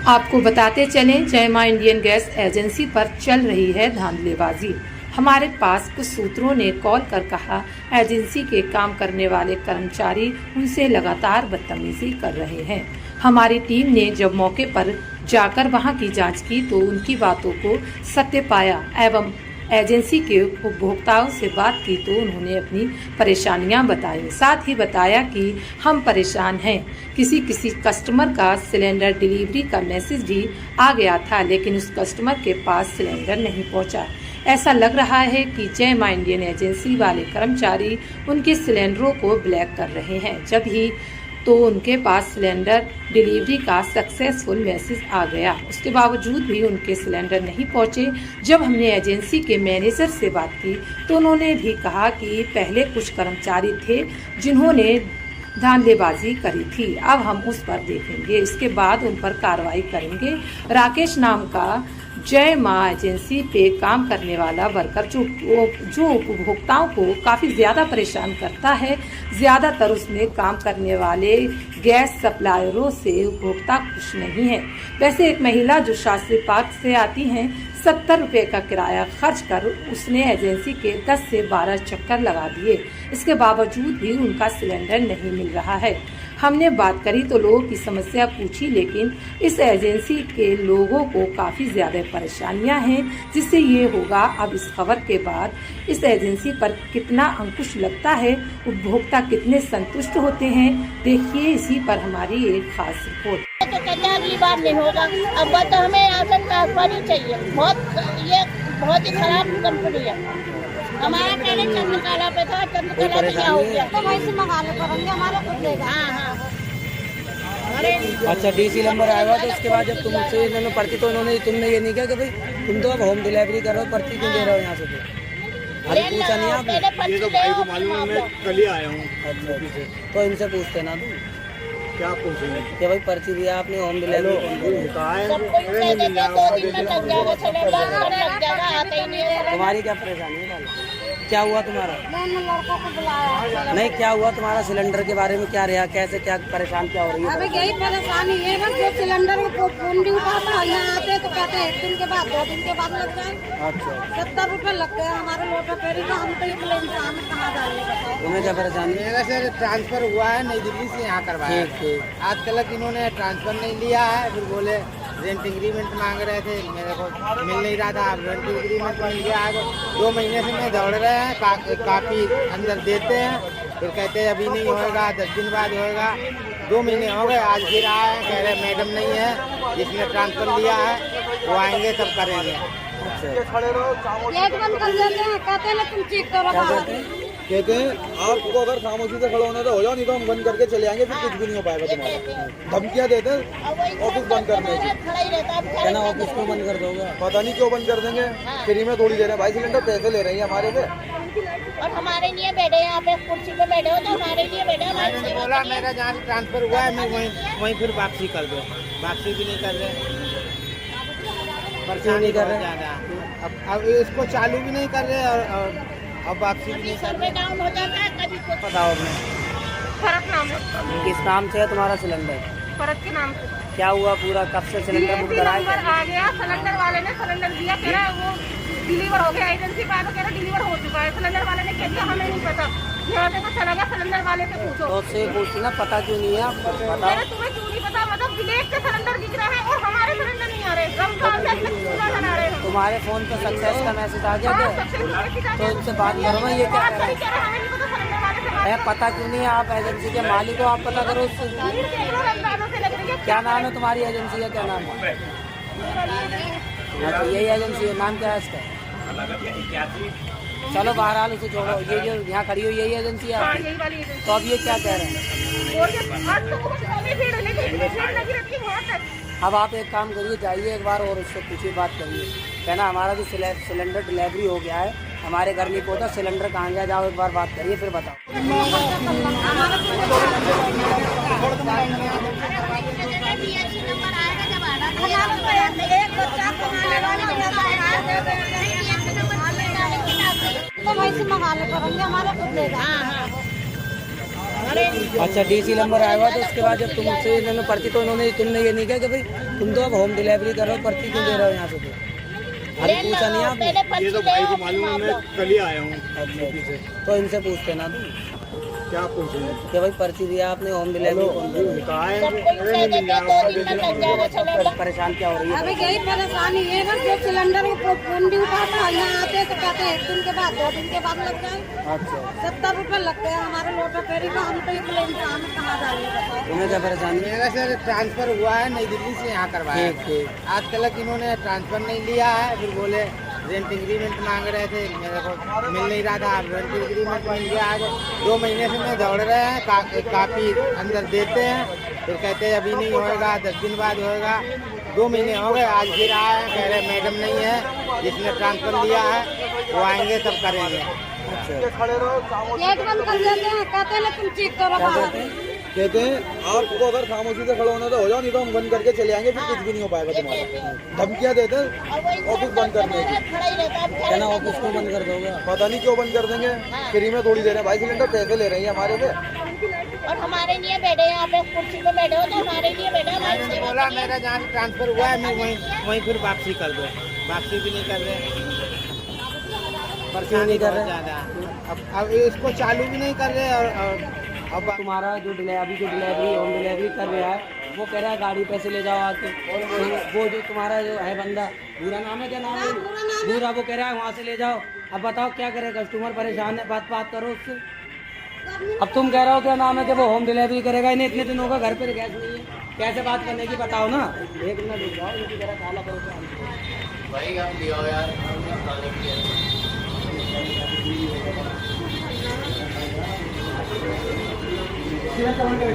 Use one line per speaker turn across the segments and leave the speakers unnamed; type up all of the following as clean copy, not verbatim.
आपको बताते चलें, जय मां इंडियन गैस एजेंसी पर चल रही है धांधलेबाजी। हमारे पास कुछ सूत्रों ने कॉल कर कहा, एजेंसी के काम करने वाले कर्मचारी उनसे लगातार बदतमीजी कर रहे हैं। हमारी टीम ने जब मौके पर जाकर वहां की जांच की तो उनकी बातों को सत्य पाया एवं एजेंसी के उपभोक्ताओं से बात की तो उन्होंने अपनी परेशानियां बताई। साथ ही बताया कि हम परेशान हैं। किसी कस्टमर का सिलेंडर डिलीवरी का मैसेज भी आ गया था, लेकिन उस कस्टमर के पास सिलेंडर नहीं पहुंचा। ऐसा लग रहा है कि जय मां इंडियन एजेंसी वाले कर्मचारी उनके सिलेंडरों को ब्लैक कर रहे हैं, जब ही तो उनके पास सिलेंडर डिलीवरी का सक्सेसफुल मैसेज आ गया। उसके बावजूद भी उनके सिलेंडर नहीं पहुंचे। जब हमने एजेंसी के मैनेजर से बात की तो उन्होंने भी कहा कि पहले कुछ कर्मचारी थे जिन्होंने धांधलेबाजी करी थी। अब हम उस पर देखेंगे, इसके बाद उन पर कार्रवाई करेंगे। राकेश नाम का जय मां एजेंसी पे काम करने वाला वर्कर जो उपभोक्ताओं को काफ़ी ज़्यादा परेशान करता है। ज़्यादातर उसमें काम करने वाले गैस सप्लायरों से उपभोक्ता खुश नहीं है। वैसे एक महिला जो शास्त्री पार्क से आती हैं, 70 रुपये का किराया खर्च कर उसने एजेंसी के 10 से 12 चक्कर लगा दिए। इसके बावजूद भी उनका सिलेंडर नहीं मिल रहा है। हमने बात करी तो लोगों की समस्या पूछी, लेकिन इस एजेंसी के लोगों को काफ़ी ज़्यादा परेशानियां हैं, जिससे ये होगा अब इस खबर के बाद इस एजेंसी पर कितना अंकुश लगता है, उपभोक्ता कितने संतुष्ट होते हैं। देखिए इसी पर हमारी एक खास रिपोर्ट।
तो कहते हैं अगली बार नहीं होगा, अब तो हमें यहाँ से ट्रांसफर ही चाहिए। बहुत ही खराब कंपनी है। हमारा पहले चंद्रकला पे था, चंद्रकला पे क्या हो गया तो वहीं से मंगा ले करेंगे, हमारा खुद लेगा। हाँ।
अच्छा, डीसी नंबर आएगा तो उसके बाद जब तुमसे इन्होंने पर्ची तो तुमने ये नहीं किया कि भाई तुम तो अब होम डिलीवरी कर रहे हो, पर्ची क्यों दे रहे हो यहाँ से? अरे पूछा नहीं आपने?
ये तो भाई को मालूम है, मैं कल ही आया हूँ।
अच्छा, तो इनसे पूछते ना तुम
क्या पूछेंगे
कि भाई पर्ची दिया आपने होम डिलीवरी
कहा है?
तुम्हारी क्या परेशानी है? क्या हुआ तुम्हारा?
मैंने लड़कों को बुलाया।
नहीं, क्या हुआ तुम्हारा? सिलेंडर के बारे में क्या रहा, कैसे क्या परेशान क्या हो रही है?
अबे यही परेशानी है बस, जो सिलेंडर को फोन भी उठाता है, यहाँ आते तो कहते हैं 1 दिन के बाद 2 दिन के बाद लग जाए।
अच्छा,
70 रुपए लगते हैं हमारे लोटा फेरी का। हम तो इतने इंसान में कहाँ जाएंगे बताओ?
तुम्हें क्या परेशानी है?
मेरा सर ट्रांसफर हुआ है, नई दिल्ली से यहाँ करवाया।
ठीक।
आज तक इन्होंने ट्रांसफर नहीं लिया है, फिर बोले रेंट एग्रीमेंट मांग रहे थे, मेरे को मिल नहीं रहा था। अब रेंट एग्रीमेंट मिल गया है, 2 महीने से मैं दौड़ रहे हैं, काफ़ी अंदर देते हैं, फिर कहते हैं अभी नहीं होएगा, 10 दिन बाद होएगा। 2 महीने हो गए, आज फिर आए हैं, कह रहे मैडम नहीं है, जिसने ट्रांसफर लिया है वो आएंगे तब करेंगे।
गेट बंद कर देते हैं, कहते हैं तुम चेक करो।
कहते हैं आपको अगर खामोशी से खड़ा होना तो हो जाओ, नहीं तो हम बंद करके चले आएंगे, फिर कुछ भी नहीं हो पाएगा तुम्हारा। धमकियाँ देते हैं ऑफिस बंद करने की।
कहना ऑफिस को बंद कर दोगे?
पता नहीं क्यों बंद कर देंगे, फ्री में थोड़ी दे रहे हैं भाई, सिलेंडर पैसे ले रहे हैं हमारे से।
और हमारे लिए बैठे यहाँ पे कुर्सी पे बैठे हो तो हमारे लिए बैठे।
मैंने बोला मेरा जहाँ से ट्रांसफर हुआ है मैं वहीं फिर वापसी कर दो। वापसी भी नहीं कर रहे, परेशानी कर रहे ज़्यादा। अब इसको चालू भी नहीं कर रहे और अब वापसी भी नहीं कर रहे।
डाउन हो जाता है कभी कुछ।
बताओ अपने।
फरक नाम है।
किस नाम से है तुम्हारा सिलेंडर?
फरक के नाम से
क्या हुआ पूरा, कब से सिलेंडर बुक कराया?
नंबर आ गया, सिलेंडर वाले ने सिलेंडर दिया, कह रहा है वो डिलीवर हो गया। एजेंसी पे आया तो कह रहा डिलीवर हो चुका है। सिलेंडर वाले ने कह दिया हमें नहीं पता, यहाँ से तो चला गया, सिलेंडर वाले से पूछो।
तो उससे पूछती ना, पता क्यों नहीं है आपको? बताओ।
तुम्हें क्यों नहीं पता? मतलब विलेज के सिलेंडर दिख रहे हैं और हमारे सिलेंडर नहीं आ रहे। बना रहे हैं।
तुम्हारे फोन पे सक्सेस का मैसेज आ गया क्या? तो इनसे बात करो ना, ये क्या कह रहे हैं? पता क्यों नहीं है? आप एजेंसी के मालिक हो, आप पता करो उससे। क्या नाम है तुम्हारी एजेंसी का? क्या नाम है? अच्छा, यही एजेंसी है, नाम क्या है इसका? चलो बहरहाल उसे छोड़ो, ये जो यहाँ खड़ी हुई यही एजेंसी है आपकी? तो अब ये क्या कह रहे हैं? अब आप एक काम करिए, जाइए एक बार और उससे पूछिए, बात करिए, कहना हमारा जो सिलेंडर डिलीवरी हो गया है, हमारे घर नहीं पहुँचा, सिलेंडर कहाँ गया, जाओ एक बार बात करिए फिर बताओ।
तो वहीं से मंगा ले करेंगे, हमारा खुद लेगा। अरे
अच्छा डीसी नंबर आएगा तो उसके बाद जब तुमसे इन्होंने पर्ची तो तुमने ये नहीं कहा कि भाई तुम तो अब होम डिलीवरी कर रहे हो, पर्ची क्यों दे रहे हो यहाँ से? तो अभी पूछा नहीं आपने?
पहले पर्ची ले आओ।
कल ही आया हूँ।
अच्छा तो इनसे पूछते ना तुम
क्या पूछेंगे?
कि भाई पर्ची दिया आपने होम डिलीवरी कौन दी?
सबको ही कह देते हैं 2 दिन में लग जाएगा सिलेंडर।
परेशान क्या हो रही है?
अभी यही परेशानी है बस, जो सिलेंडर को फोन भी उठाता है, यहाँ आते तो कहते हैं 1 दिन के बाद 2 दिन के बाद लग जाए।
अच्छा
70 रुपए लगते हैं हमारे लोटा फेरी का, हम तो इतने इंसान कहाँ जाएंगे बताओ।
तुम्हें क्या परेशानी है?
मेरा सर ट्रांसफर हुआ है, नई दिल्ली से यहाँ करवाया।
ठीक।
आज तक इन्होंने ट्रांसफर नहीं लिया है, फिर बोले रेंट एग्रीमेंट मांग रहे थे, मेरे को मिल नहीं रहा था। अब रेंट एग्रीमेंट मिल गया आज। 2 महीने से मैं दौड़ रहे हैं, कापी अंदर देते हैं, फिर कहते हैं अभी नहीं होएगा, 10 दिन बाद होएगा। 2 महीने हो गए, आज फिर आए हैं, कह रहे मैडम नहीं है, जिसने ट्रांसफर लिया है वो आएंगे तब करेंगे।
गेट बंद कर देते हैं, कहते हैं तुम चेक करो बाहर।
कहते हैं आपको अगर खामोशी से खड़ा होना तो हो जाओ, नहीं तो हम बंद करके चले आएंगे, फिर कुछ भी नहीं हो पाएगा तुम्हारा। धमकियाँ देते हैं
और वही
ऑफिस बंद करने की।
खड़ा ही रहता है
क्या ना ऑफिस को बंद कर दोगे?
पता नहीं क्यों बंद कर देंगे, फ्री में थोड़ी दे रहे हैं भाई, सिलेंडर पैसे ले रही है हमारे से।
और हमारे लिए बैठे यहाँ पे कुर्सी पे बैठे हो तो हमारे लिए बैठे हो, हमारी सेवा
बोला
करिए।
मेरा जहाँ ट्रांसफर हुआ है मैं वहीं फिर वापसी कर दो। वापसी भी नहीं कर रहे,
नहीं कर रहे?
ज़्यादा। अब इसको चालू भी नहीं कर रहे और अब
तुम्हारा जो डिलीवरी होम डिलीवरी कर रहा है वो कह रहा है गाड़ी पैसे ले जाओ आके। तो वो जो तुम्हारा जो है बंदा, पूरा नाम है, क्या नाम है? पूरा वो कह रहा है वहाँ से ले जाओ। अब बताओ क्या करे, कस्टमर परेशान है, बात करो उससे। अब तुम कह रहे हो क्या नाम है कि वो होम डिलीवरी करेगा, इन्हें इतने दिनों का घर पे गैस नहीं है, कैसे बात करने की बताओ ना। 1 मिनट रुक जाओ, ये जरा काला करो भाई, आप लियो यार।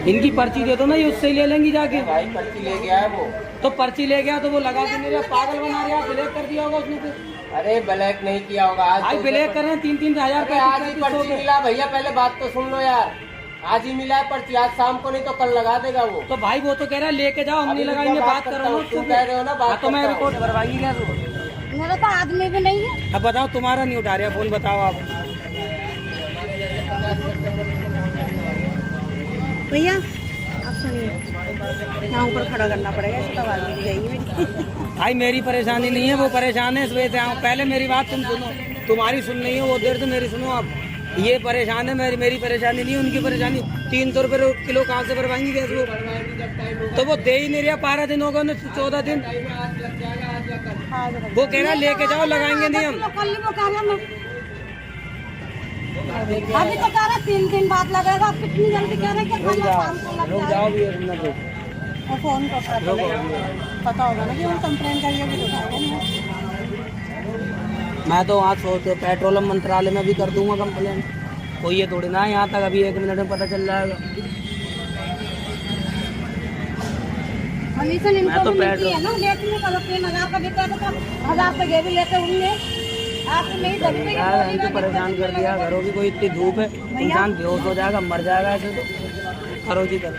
इनकी पर्ची दे दो ना, ये उससे ही ले लेंगी जाके। भाई पर्ची ले गया है वो, तो पर्ची ले गया तो वो लगा के मेरे पागल बना रहा, ब्लैक कर दिया होगा उसने फिर।
अरे ब्लैक नहीं किया होगा आज।
भाई ब्लैक कर रहे हैं, 3-3 हजार
अरे आज ही पर्ची मिला भैया, पहले बात तो सुन लो यार। आज ही मिला है पर्ची, आज शाम को नहीं तो कल लगा देगा वो।
तो भाई वो तो कह रहा है लेके जाओ, हम नहीं लगाएंगे, बात करो ना।
तुम कह रहे हो ना बात,
तो मैं रिपोर्ट करवाएंगी क्या?
मेरा तो आदमी भी नहीं है।
अब बताओ, तुम्हारा नहीं उठा रहा फोन, बताओ आप।
भैया आप सुनिए, यहाँ ऊपर खड़ा करना पड़ेगा, इसका आवाज नहीं जाएगी मेरी।
भाई मेरी परेशानी नहीं है, वो परेशान है, इस वजह से आऊँ। पहले मेरी बात तुम सुनो, तुम्हारी सुन नहीं है वो देर से मेरी सुनो आप। ये परेशान है, मेरी परेशानी नहीं है, उनकी परेशानी। 300 रुपये किलो कहाँ से भरवाएंगी गैस वो? तो वो दे ही नहीं रहा, 12 दिन हो गए, 14 दिन। वो कह रहा लेके जाओ, लगाएंगे नहीं हम।
अभी तो कह रहा 3 दिन बाद लगेगा, कितनी जल्दी कह रहे कि
रुक जाओ भी
फोन पता होगा ना कि वो कंप्लेन करिए भी उठाएगा।
मैं तो वहाँ सोच पेट्रोलियम मंत्रालय में भी कर दूंगा कंप्लेन, कोई ये थोड़ी ना यहाँ तक अभी 1 मिनट में पता चल जाएगा।
कमीशन इनको
तो
भी मिलती है ना, लेते हैं कल 3000 का देता है तो 1000 का ये भी लेते होंगे। आपको नहीं दबते
यार इनको परेशान कर दिया, घरों की कोई इतनी धूप है, इंसान बेहोश हो जाएगा, मर जाएगा ऐसे तो। करो जी करो।